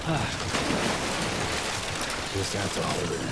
Just have to hold it in.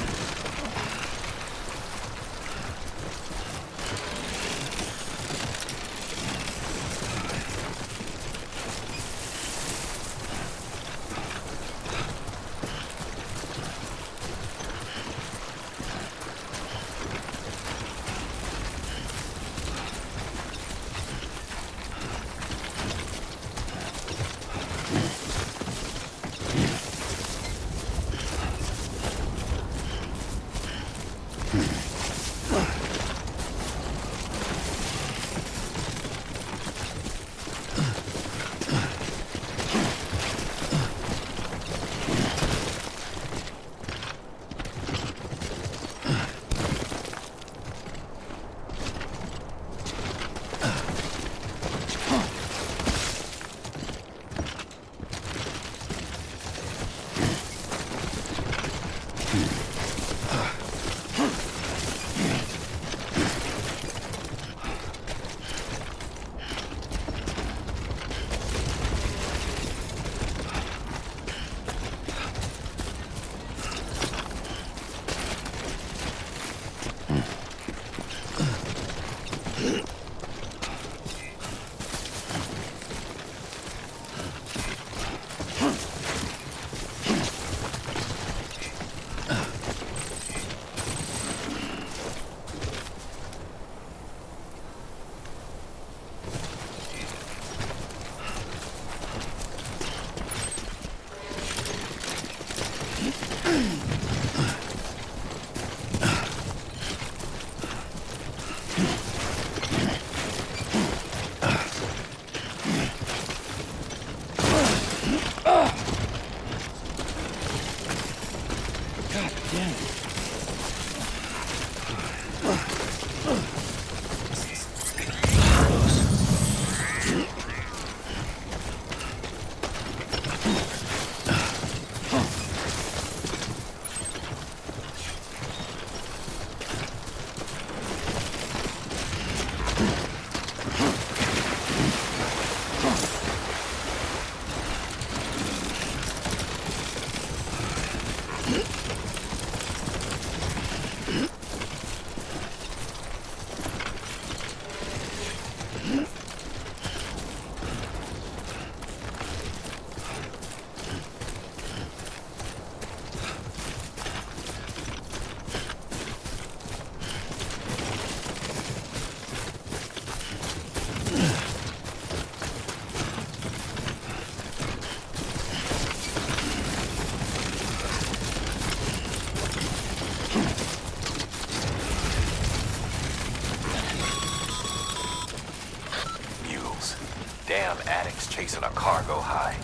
Damn addicts chasing a cargo high.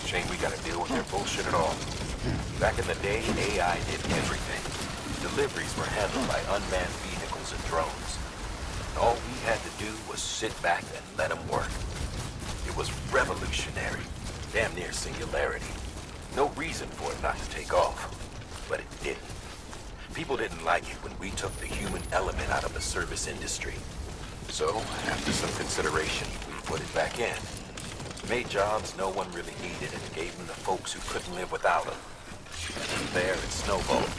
Shame we gotta deal with their bullshit at all. Back in the day, AI did everything. Deliveries were handled by unmanned vehicles and drones. All we had to do was sit back and let them work. It was revolutionary, damn near singularity. No reason for it not to take off, but it didn't. People didn't like it when we took the human element out of the service industry. So, after some consideration, we put it back in. Made jobs no one really needed and gave them to folks who couldn't live without them. And from there, it snowballed.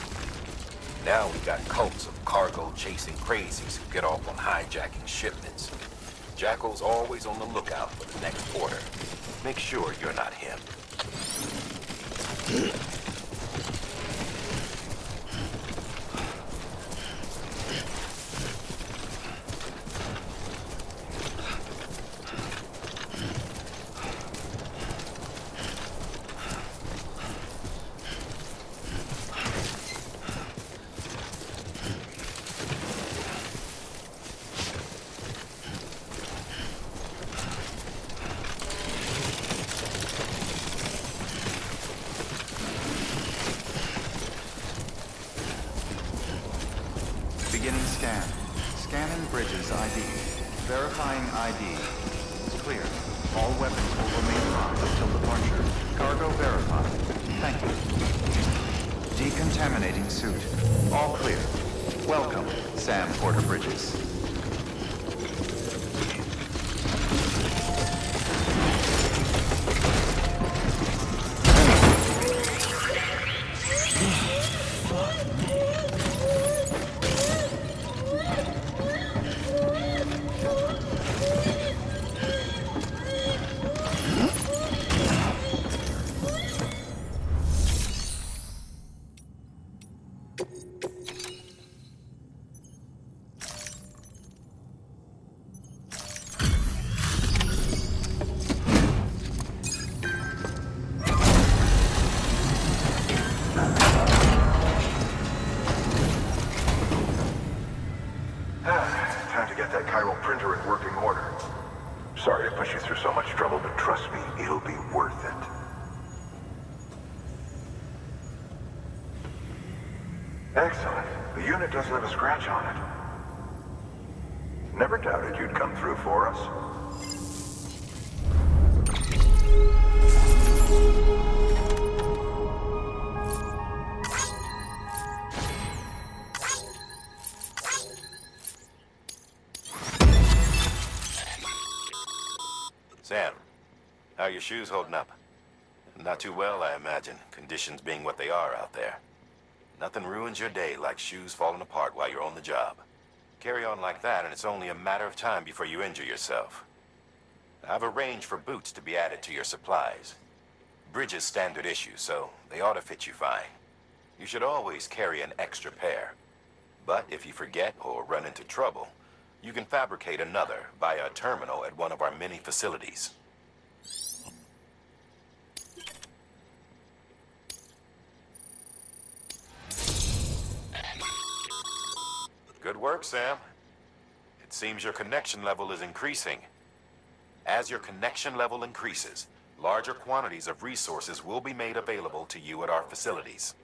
Now we got cults of cargo-chasing crazies who get off on hijacking shipments. Jackal's always on the lookout for the next order. Make sure you're not him. Beginning scan. Scanning bridges ID. Verifying ID. Clear. All weapons will remain locked until departure. Cargo verified. Thank you. Decontaminating suit. All clear. Welcome, Sam Porter Bridges. Excellent. The unit doesn't have a scratch on it. Never doubted you'd come through for us. Sam, how are your shoes holding up? Not too well, I imagine, conditions being what they are out there. Nothing ruins your day like shoes falling apart while you're on the job. Carry on like that, and it's only a matter of time before you injure yourself. I've arranged for boots to be added to your supplies. Bridges standard issue, so they ought to fit you fine. You should always carry an extra pair. But if you forget or run into trouble, you can fabricate another via a terminal at one of our many facilities. Good work, Sam. It seems your connection level is increasing. As your connection level increases, larger quantities of resources will be made available to you at our facilities.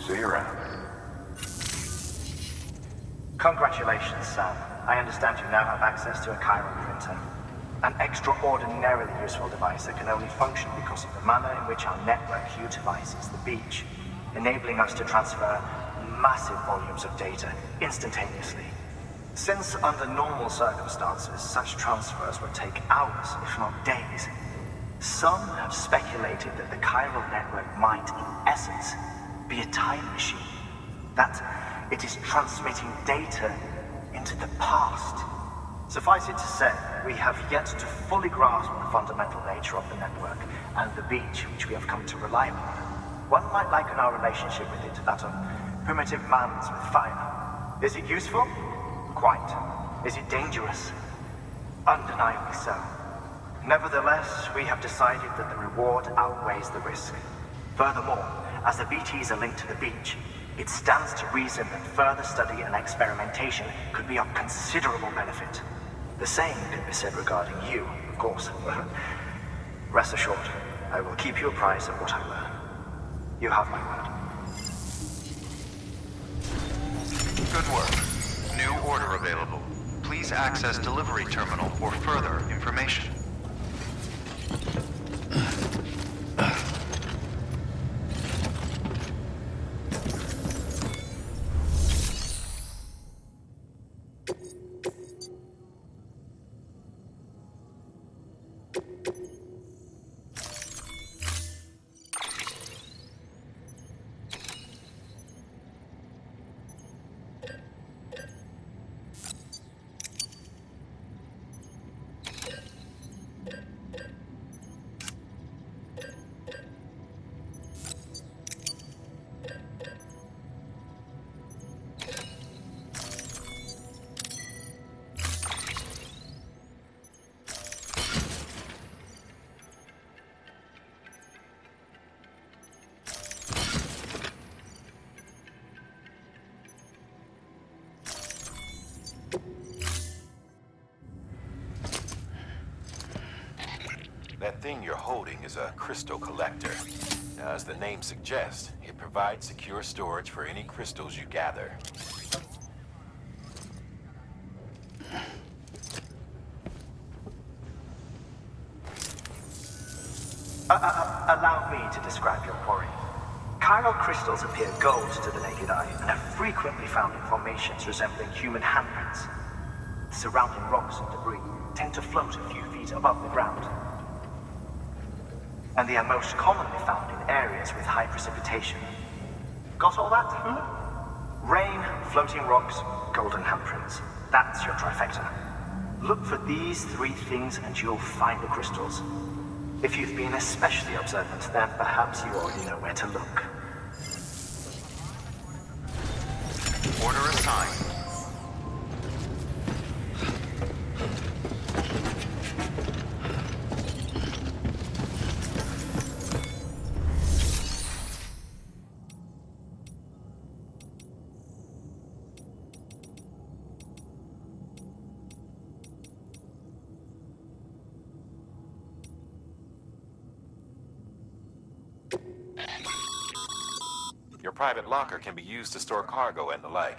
See you around. Congratulations, Sam. I understand you now have access to a chiral printer. An extraordinarily useful device that can only function because of the manner in which our network utilizes the beach, enabling us to transfer massive volumes of data instantaneously. Since under normal circumstances, such transfers would take hours, if not days, some have speculated that the chiral network might, in essence, be a time machine. That it is transmitting data into the past. Suffice it to say, we have yet to fully grasp the fundamental nature of the network and the beach which we have come to rely upon. One might liken our relationship with it to that of primitive mans with fire. Is it useful? Quite. Is it dangerous? Undeniably so. Nevertheless, we have decided that the reward outweighs the risk. Furthermore, as the BTs are linked to the beach, it stands to reason that further study and experimentation could be of considerable benefit. The same can be said regarding you, of course. Rest assured, I will keep you apprised of what I learn. You have my word. Good work. New order available. Please access delivery terminal for further information. That thing you're holding is a crystal collector. Now, as the name suggests, it provides secure storage for any crystals you gather. Allow me to describe your quarry. Chiral crystals appear gold to the naked eye and are frequently found in formations resembling human handprints. The surrounding rocks and debris tend to float a few feet above the ground. And they are most commonly found in areas with high precipitation. Got all that? Rain, floating rocks, golden handprints. That's your trifecta. Look for these three things and you'll find the crystals. If you've been especially observant, then perhaps you already know where to look. Order assigned. Your private locker can be used to store cargo and the like.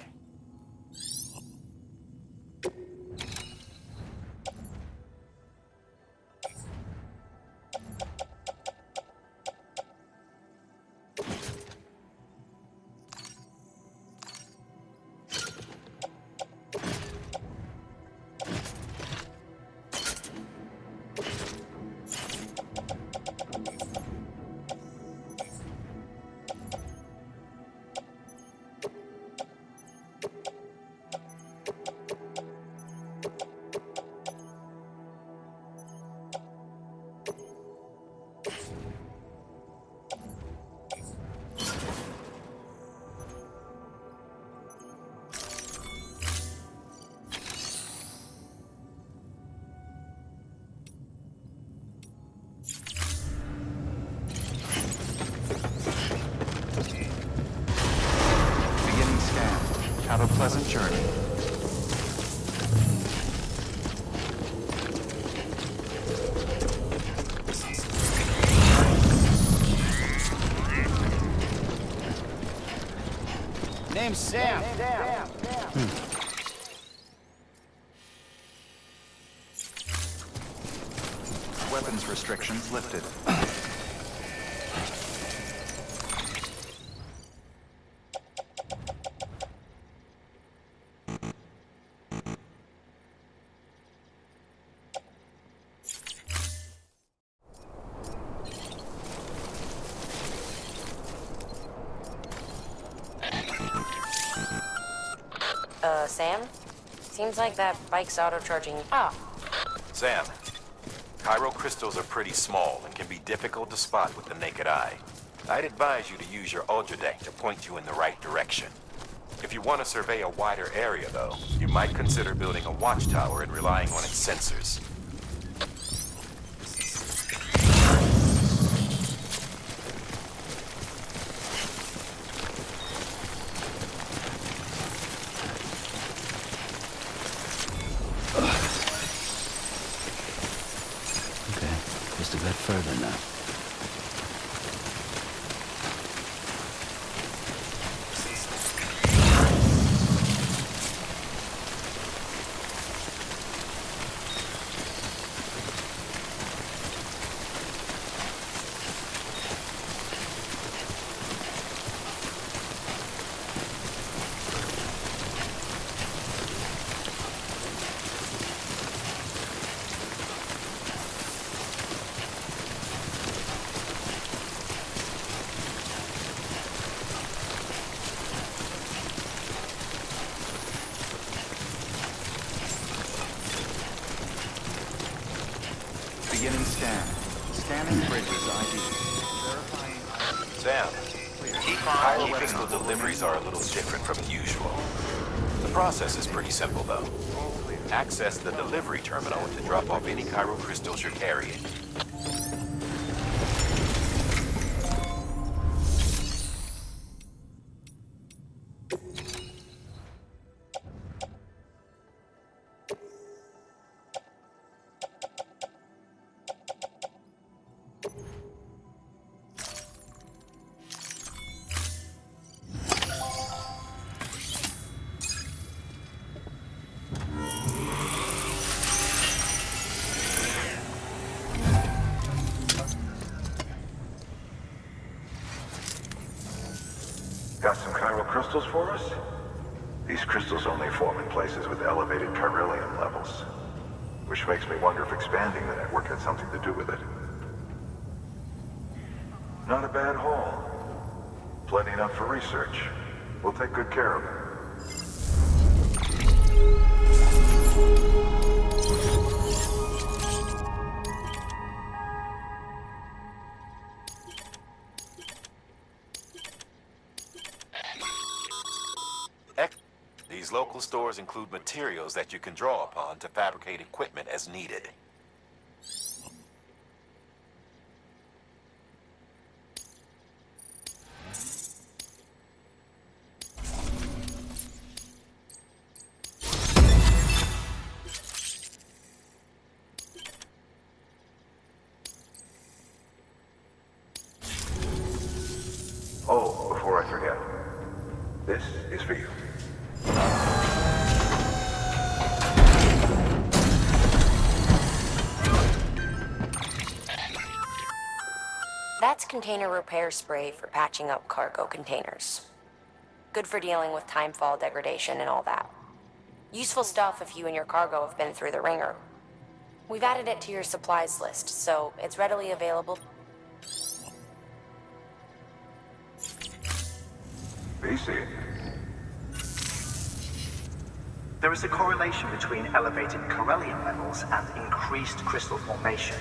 Have a pleasant journey. Name's Sam. Weapons restrictions lifted. Sam? Seems like that bike's auto-charging. Ah. Sam, Cairo crystals are pretty small and can be difficult to spot with the naked eye. I'd advise you to use your ultra deck to point you in the right direction. If you want to survey a wider area, though, you might consider building a watchtower and relying on its sensors. Just a bit further now. Beginning scan. Scanning bridges ID. Verifying ID. Sam, Cairo crystal deliveries are a little different from usual. The process is pretty simple, though. Access the delivery terminal to drop off any Cairo crystals you're carrying. Got some chiral crystals for us? These crystals only form in places with elevated chiralium levels, which makes me wonder if expanding the network had something to do with it. Not a bad haul. Plenty enough for research. We'll take good care of him. These local stores include materials that you can draw upon to fabricate equipment as needed. Oh, before I forget, this is for you. That's container repair spray for patching up cargo containers. Good for dealing with timefall degradation and all that. Useful stuff if you and your cargo have been through the ringer. We've added it to your supplies list, so it's readily available. BC. There is a correlation between elevated Corellium levels and increased crystal formation.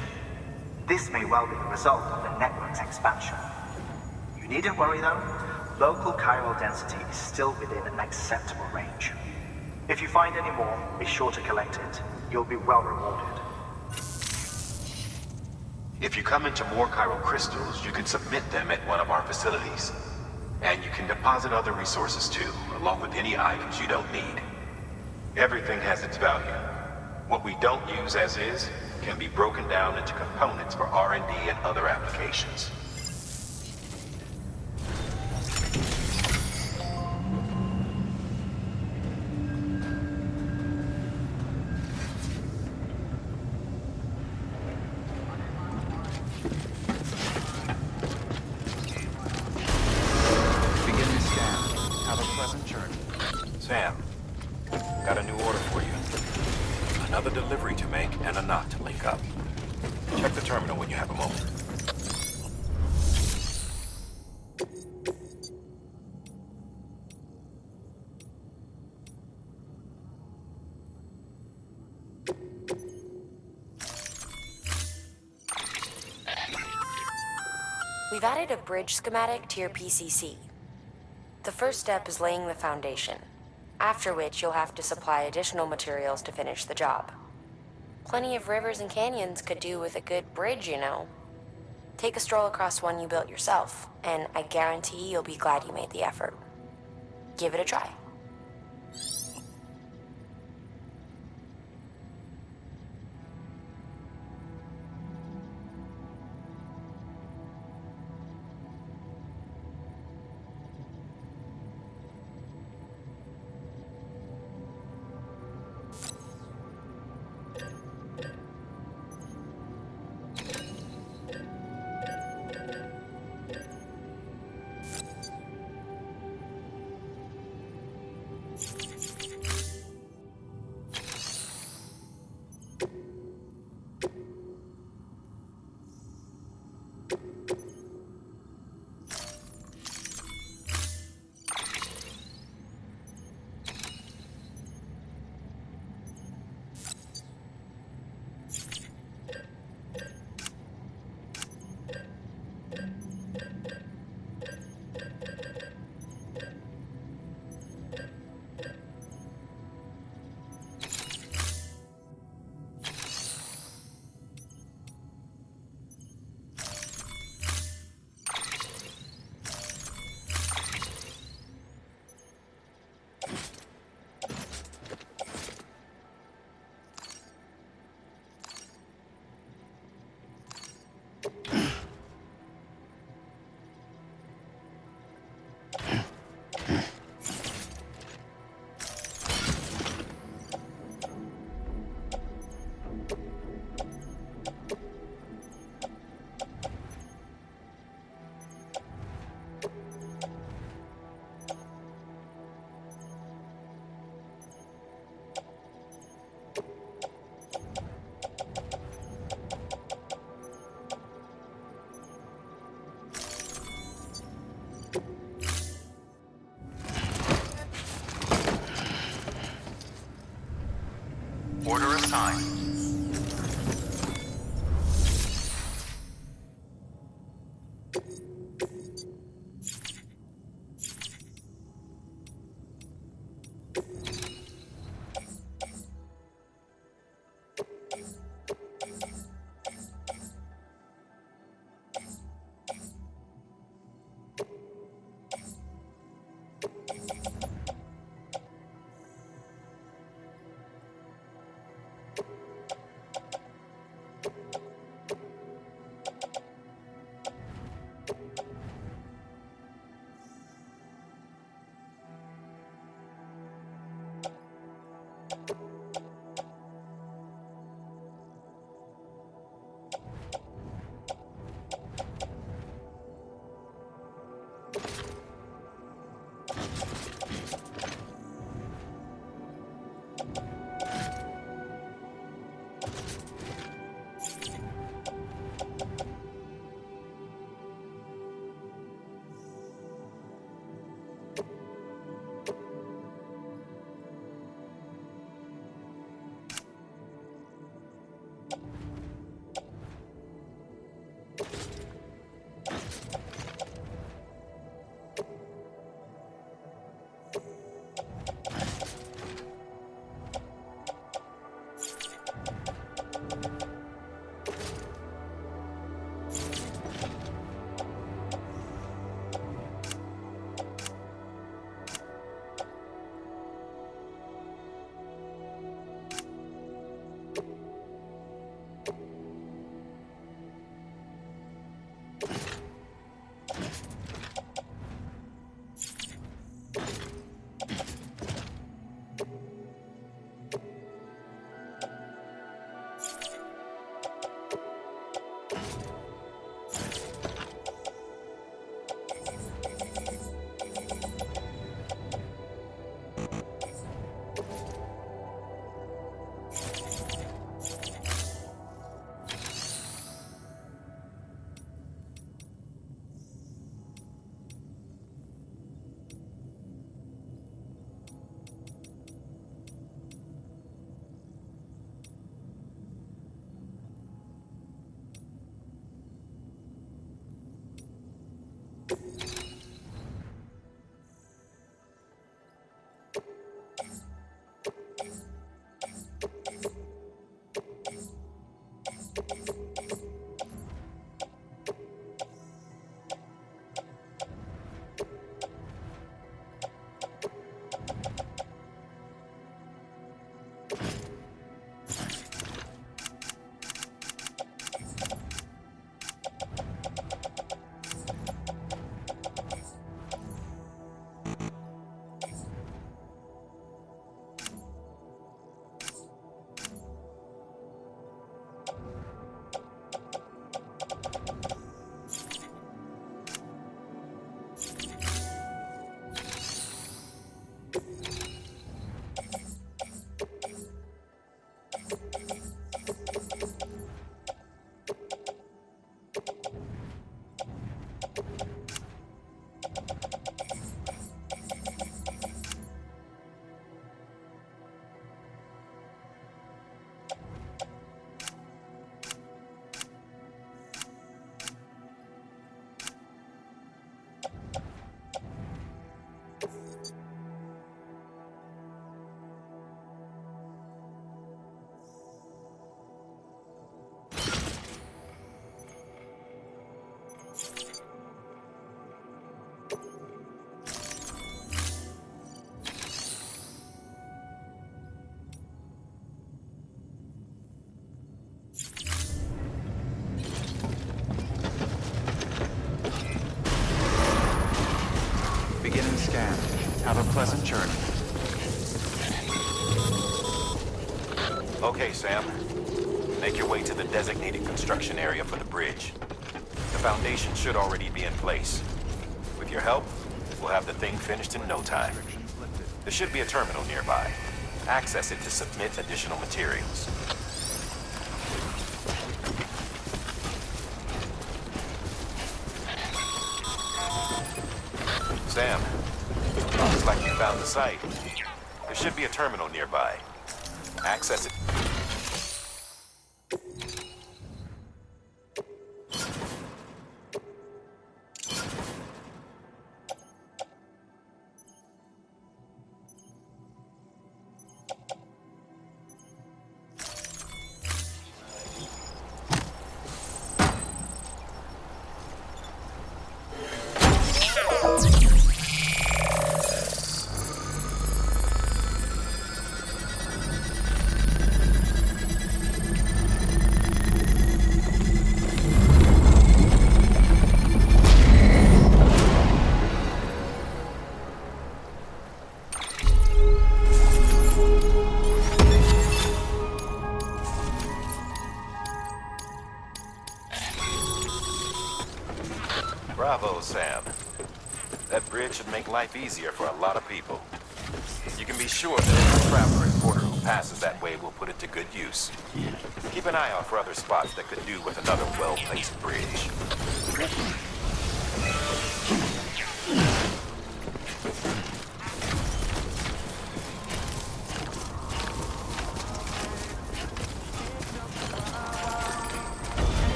This may well be the result of the network's expansion. You needn't worry though. Local chiral density is still within an acceptable range. If you find any more, be sure to collect it. You'll be well rewarded. If you come into more chiral crystals, you can submit them at one of our facilities. And you can deposit other resources too, along with any items you don't need. Everything has its value. What we don't use as is can be broken down into components for R&D and other applications. Beginning scan. Have a pleasant journey. Sam, got a new order for you. Another delivery to make and a knot to link up. Check the terminal when you have a moment. We've added a bridge schematic to your PCC. The first step is laying the foundation, after which you'll have to supply additional materials to finish the job. Plenty of rivers and canyons could do with a good bridge, you know. Take a stroll across one you built yourself, and I guarantee you'll be glad you made the effort. Give it a try. Order assigned. Beginning scan. Have a pleasant journey. Okay, Sam. Make your way to the designated construction area for the bridge. The foundation should already be in place. With your help, we'll have the thing finished in no time. There should be a terminal nearby. Access it to submit additional materials. Sam, looks like you found the site. There should be a terminal nearby. Access it. Bravo, Sam. That bridge should make life easier for a lot of people. You can be sure that every traveler and porter who passes that way will put it to good use. Keep an eye out for other spots that could do with another well-placed bridge.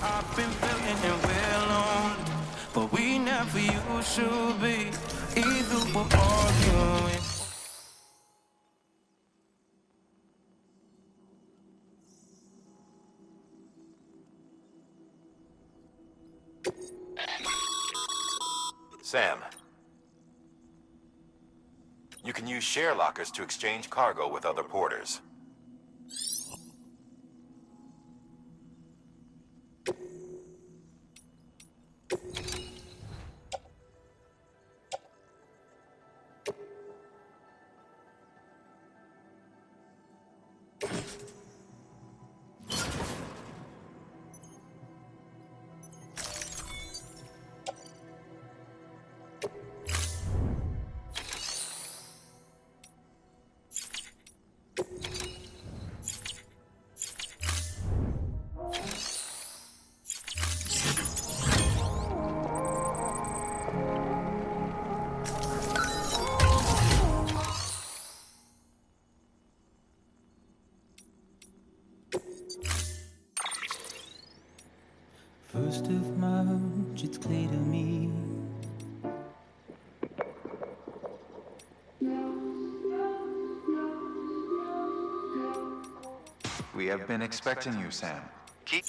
I've been feeling well on, but we never used to be. Either we're arguing. Sam. You can use share lockers to exchange cargo with other porters. First of March, it's clear to me. We have been expecting you, Sam. Keep...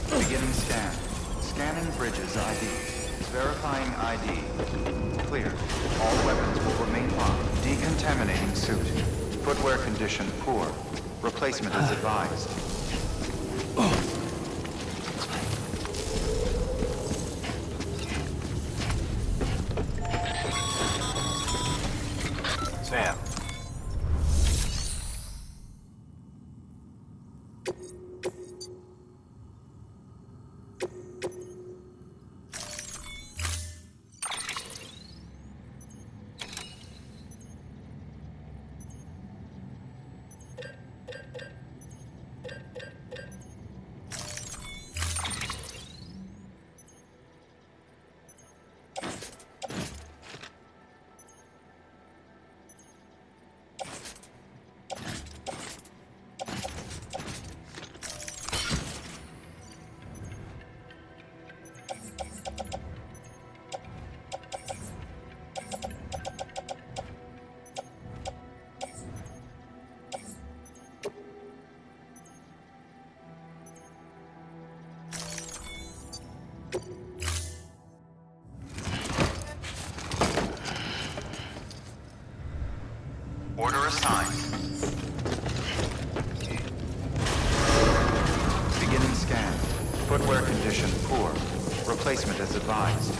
Beginning scan. Scanning bridges ID. Verifying ID. Clear. All weapons will remain locked. Decontaminating suit. Footwear condition poor. Replacement is advised. Sam. Footwear condition poor. Replacement is advised.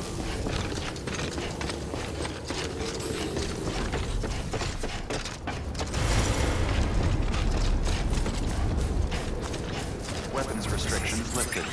Weapons restrictions lifted.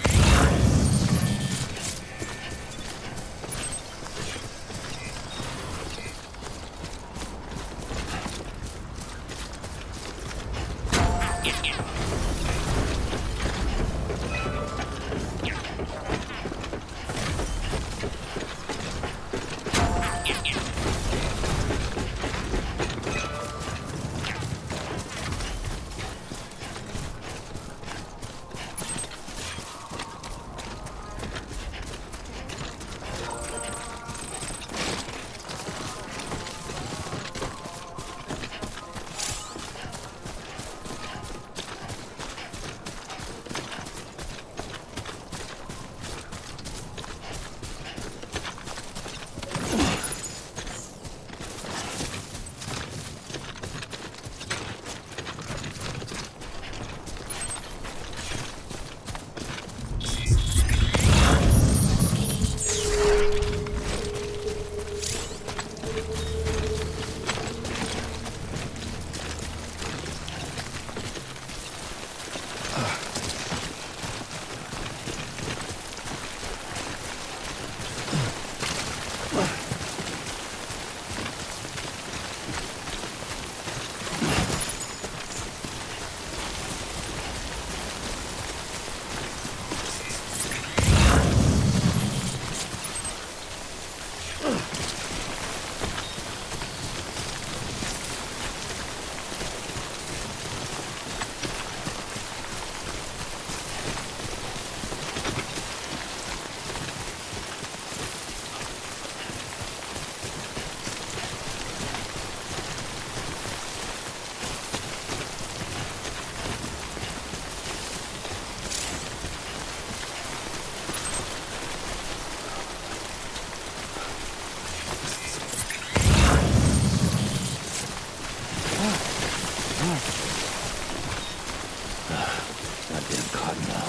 Goddamn cotton now.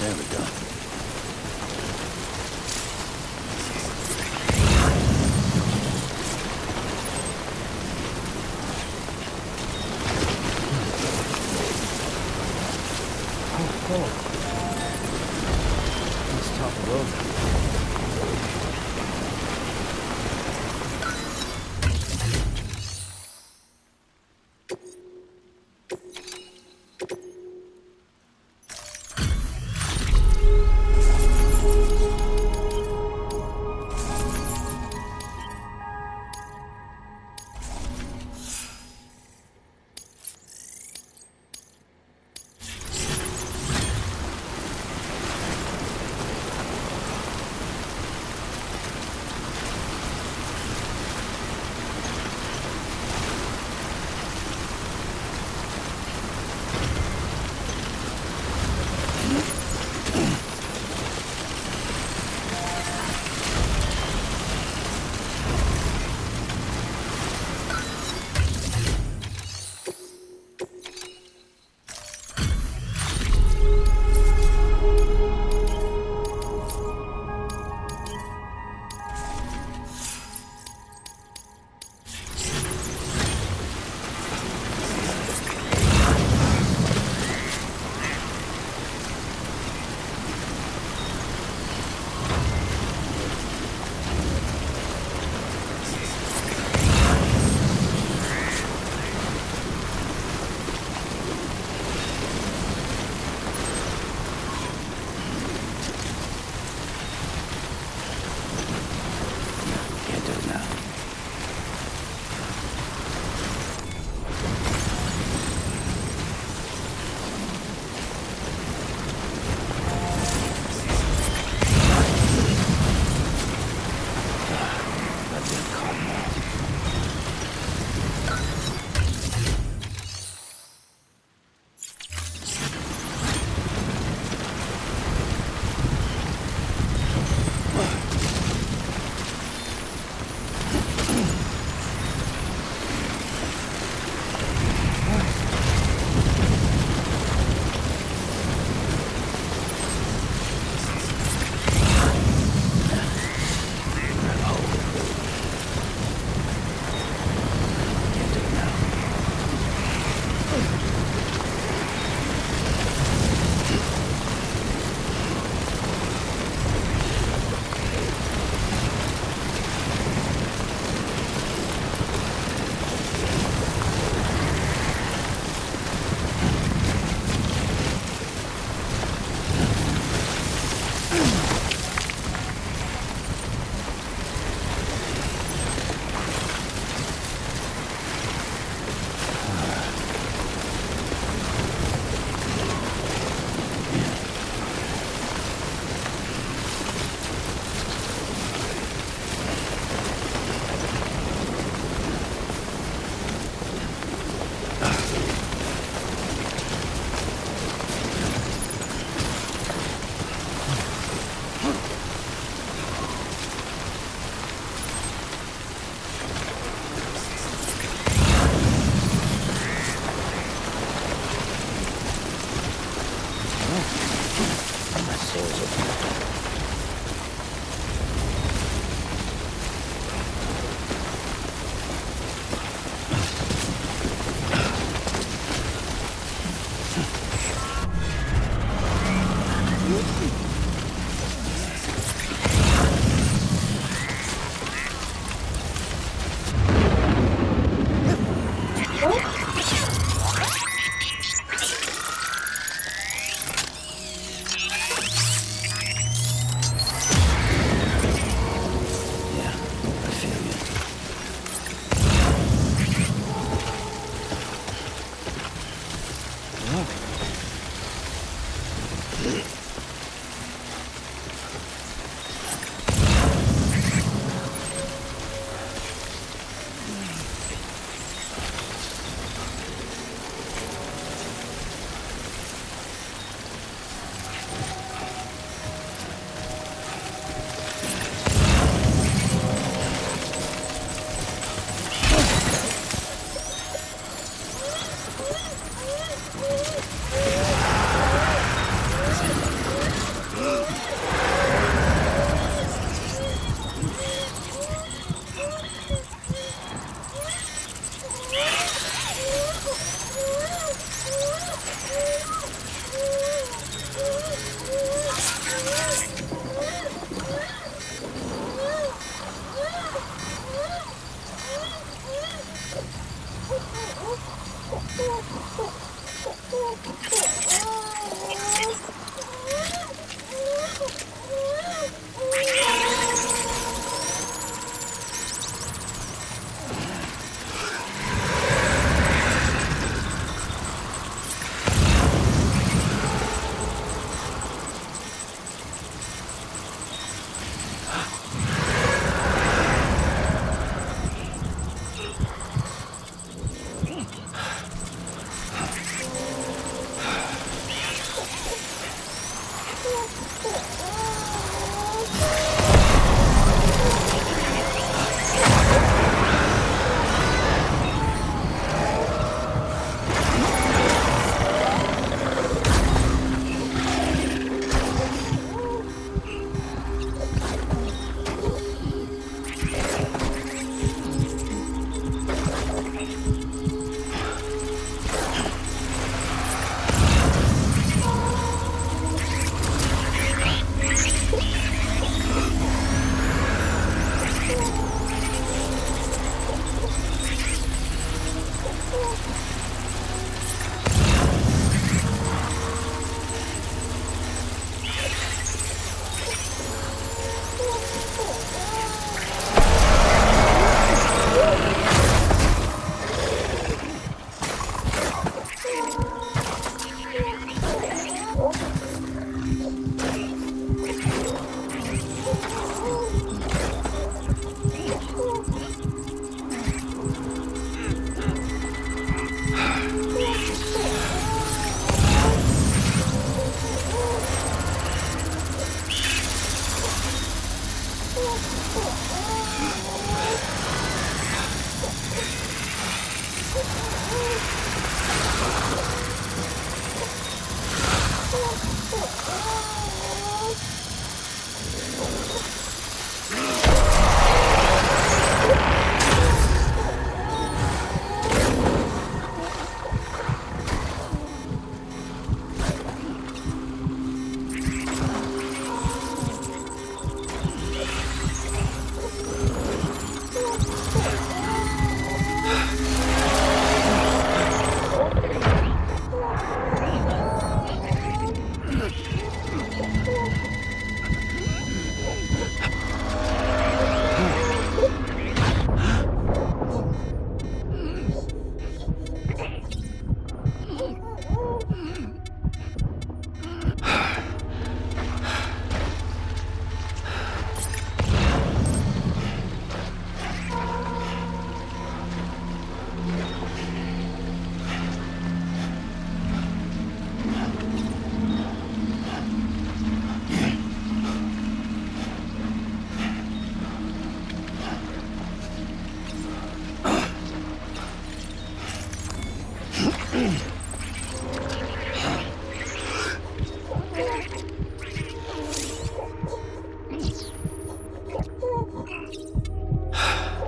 There we go. Oh, cool. Let's talk it over.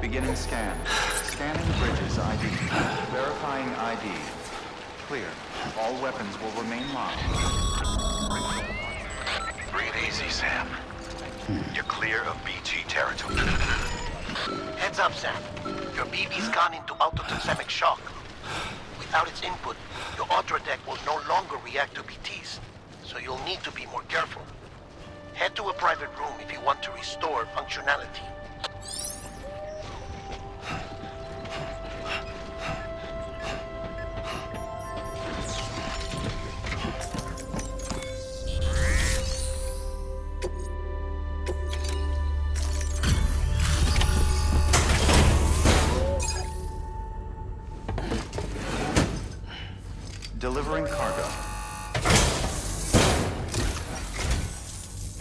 Beginning scan. Scanning bridges ID. Verifying ID. Clear. All weapons will remain locked. Breathe easy, Sam. You're clear of BG territory. Heads up, Sam. Your BB's gone into autototemic shock. Without its input, your Ultra deck will no longer react to BTs, so you'll need to be more careful. Head to a private room if you want to restore functionality.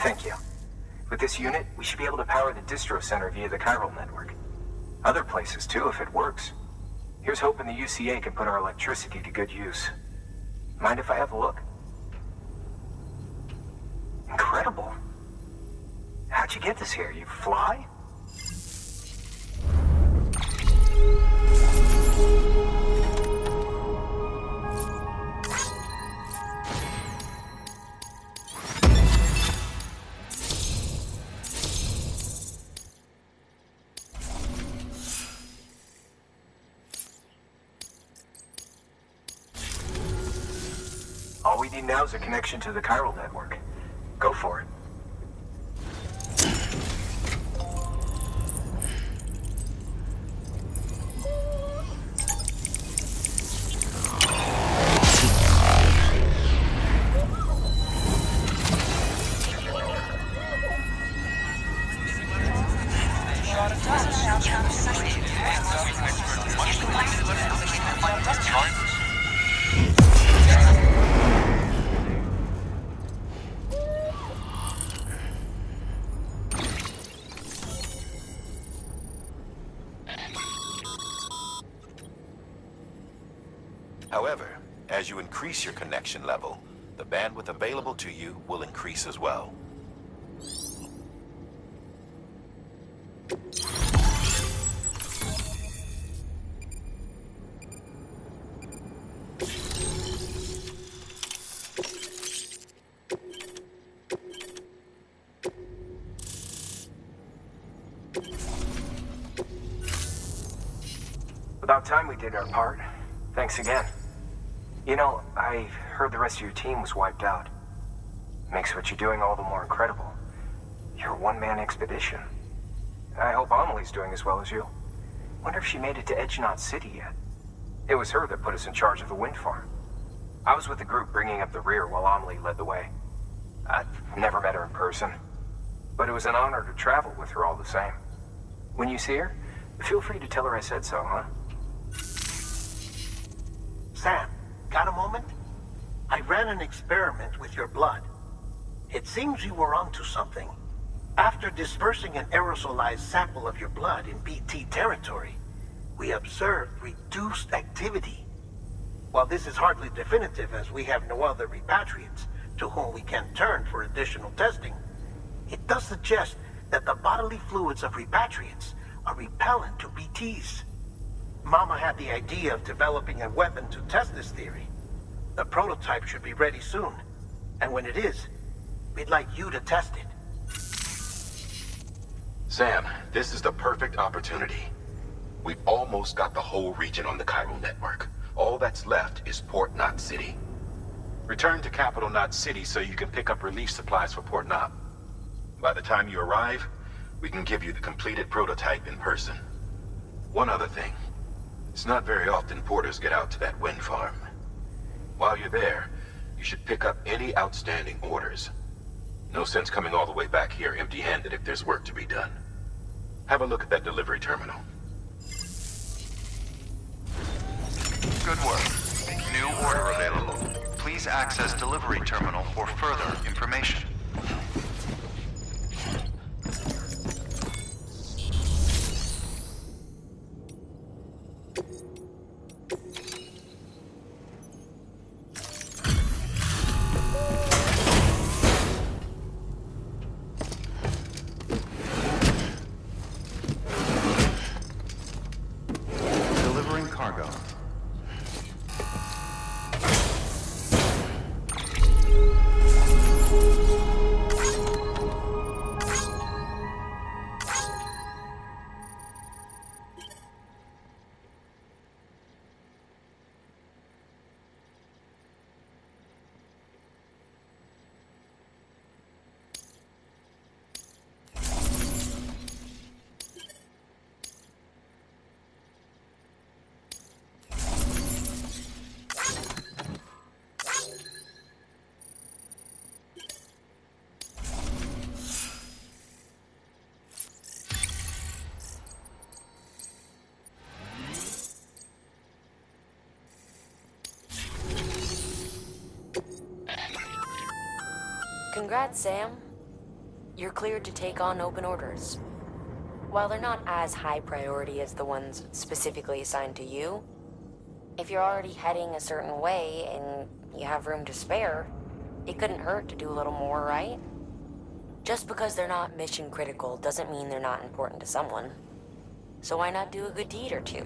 Thank you. With this unit, we should be able to power the distro center via the chiral network. Other places too, if it works. Here's hoping the UCA can put our electricity to good use. Mind if I have a look? Incredible. How'd you get this here? You fly? All we need now is a connection to the chiral network. Go for it. However, as you increase your connection level, the bandwidth available to you will increase as well. About time we did our part. Thanks again. You know, I heard the rest of your team was wiped out. Makes what you're doing all the more incredible. You're a one-man expedition. I hope Amelie's doing as well as you. Wonder if she made it to Edgenot City yet. It was her that put us in charge of the wind farm. I was with the group bringing up the rear while Amelie led the way. I've never met her in person, but it was an honor to travel with her all the same. When you see her, feel free to tell her I said so, huh? Sam, got a moment? I ran an experiment with your blood. It seems you were onto something. After dispersing an aerosolized sample of your blood in BT territory, we observed reduced activity. While this is hardly definitive as we have no other repatriates to whom we can turn for additional testing, it does suggest that the bodily fluids of repatriates are repellent to BTs. Mama had the idea of developing a weapon to test this theory. The prototype should be ready soon, and when it is, we'd like you to test it. Sam, this is the perfect opportunity. We've almost got the whole region on the chiral network. All that's left is Port Knot City. Return to Capital Knot City so you can pick up relief supplies for Port Knot. By the time you arrive, we can give you the completed prototype in person. One other thing. It's not very often porters get out to that wind farm. While you're there, you should pick up any outstanding orders. No sense coming all the way back here empty-handed if there's work to be done. Have a look at that delivery terminal. Good work. New order available. Please access delivery terminal for further information. Delivering cargo. Congrats, Sam. You're cleared to take on open orders. While they're not as high priority as the ones specifically assigned to you, if you're already heading a certain way and you have room to spare, it couldn't hurt to do a little more, right? Just because they're not mission critical doesn't mean they're not important to someone. So why not do a good deed or two?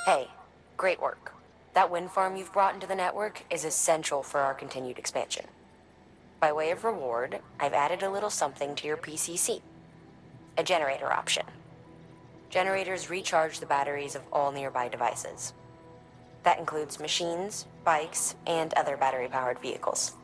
Hey, great work. That wind farm you've brought into the network is essential for our continued expansion. By way of reward, I've added a little something to your PCC. A generator option. Generators recharge the batteries of all nearby devices. That includes machines, bikes, and other battery-powered vehicles.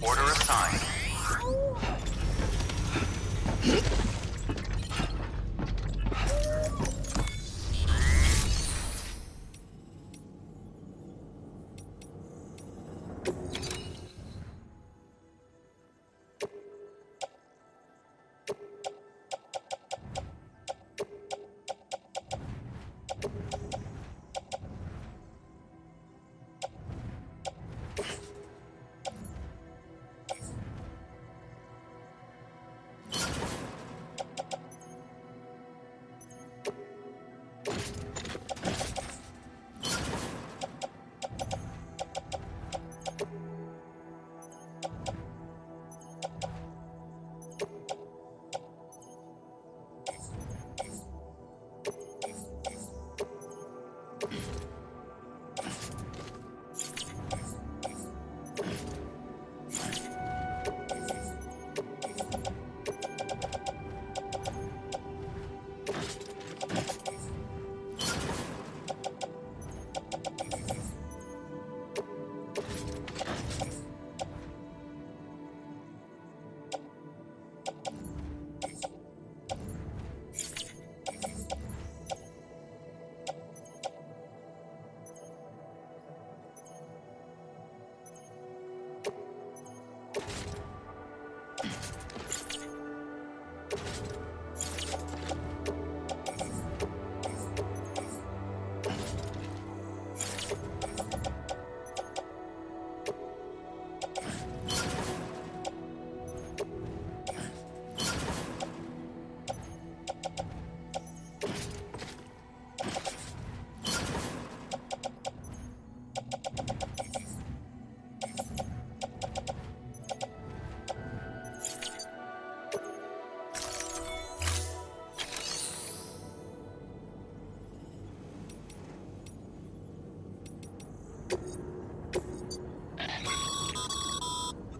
Order assigned.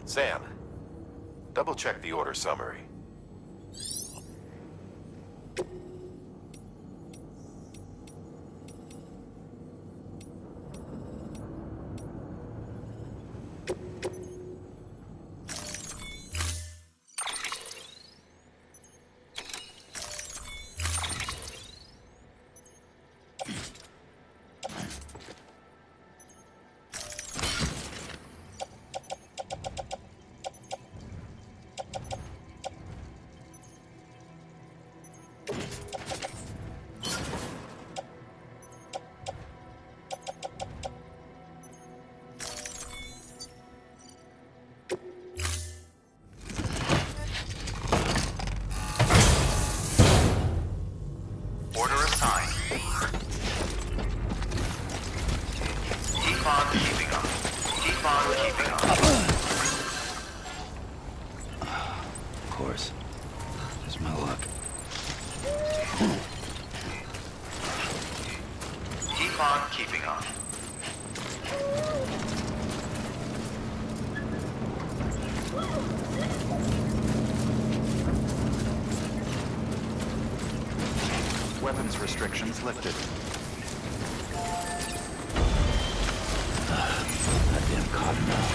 Sam, double-check the order summary. Keep on keeping on. Weapons restrictions lifted. Goddamn cardinal.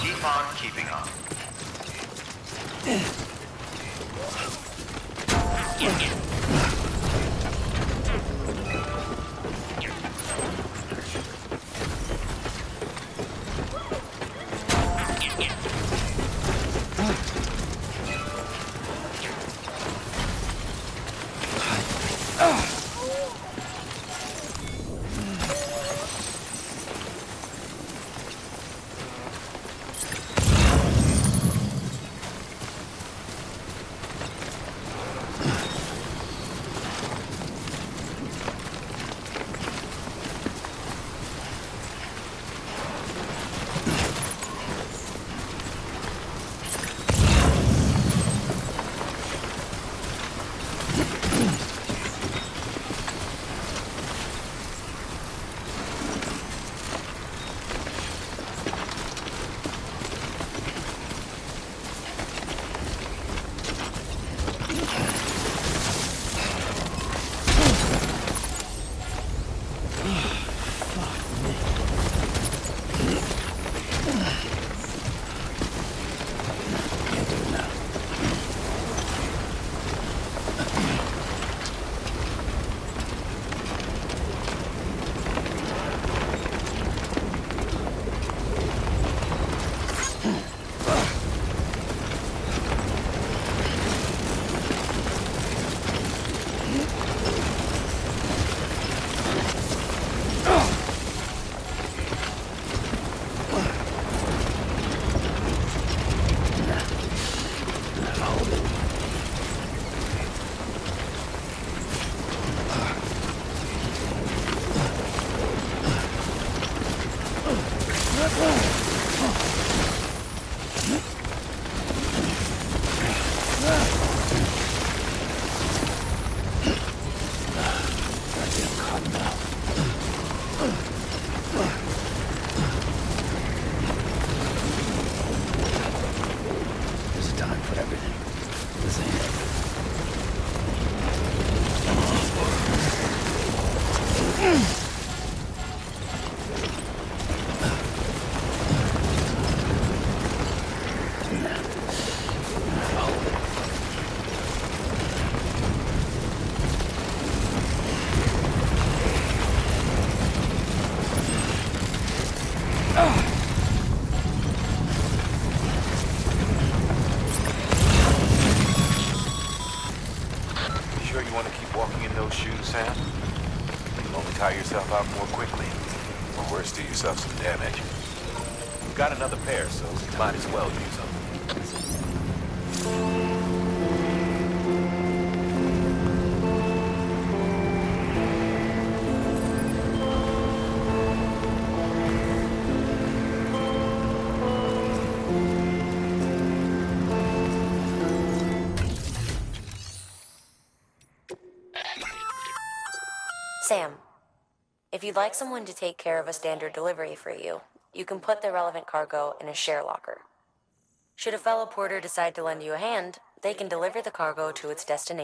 Keep on keeping on. Sure you want to keep walking in those shoes, Sam? You'll only tire yourself out more quickly. Or worse, do yourself some damage. You've got another pair, so you might as well use them. Sam, if you'd like someone to take care of a standard delivery for you, you can put the relevant cargo in a share locker. Should a fellow porter decide to lend you a hand, they can deliver the cargo to its destination.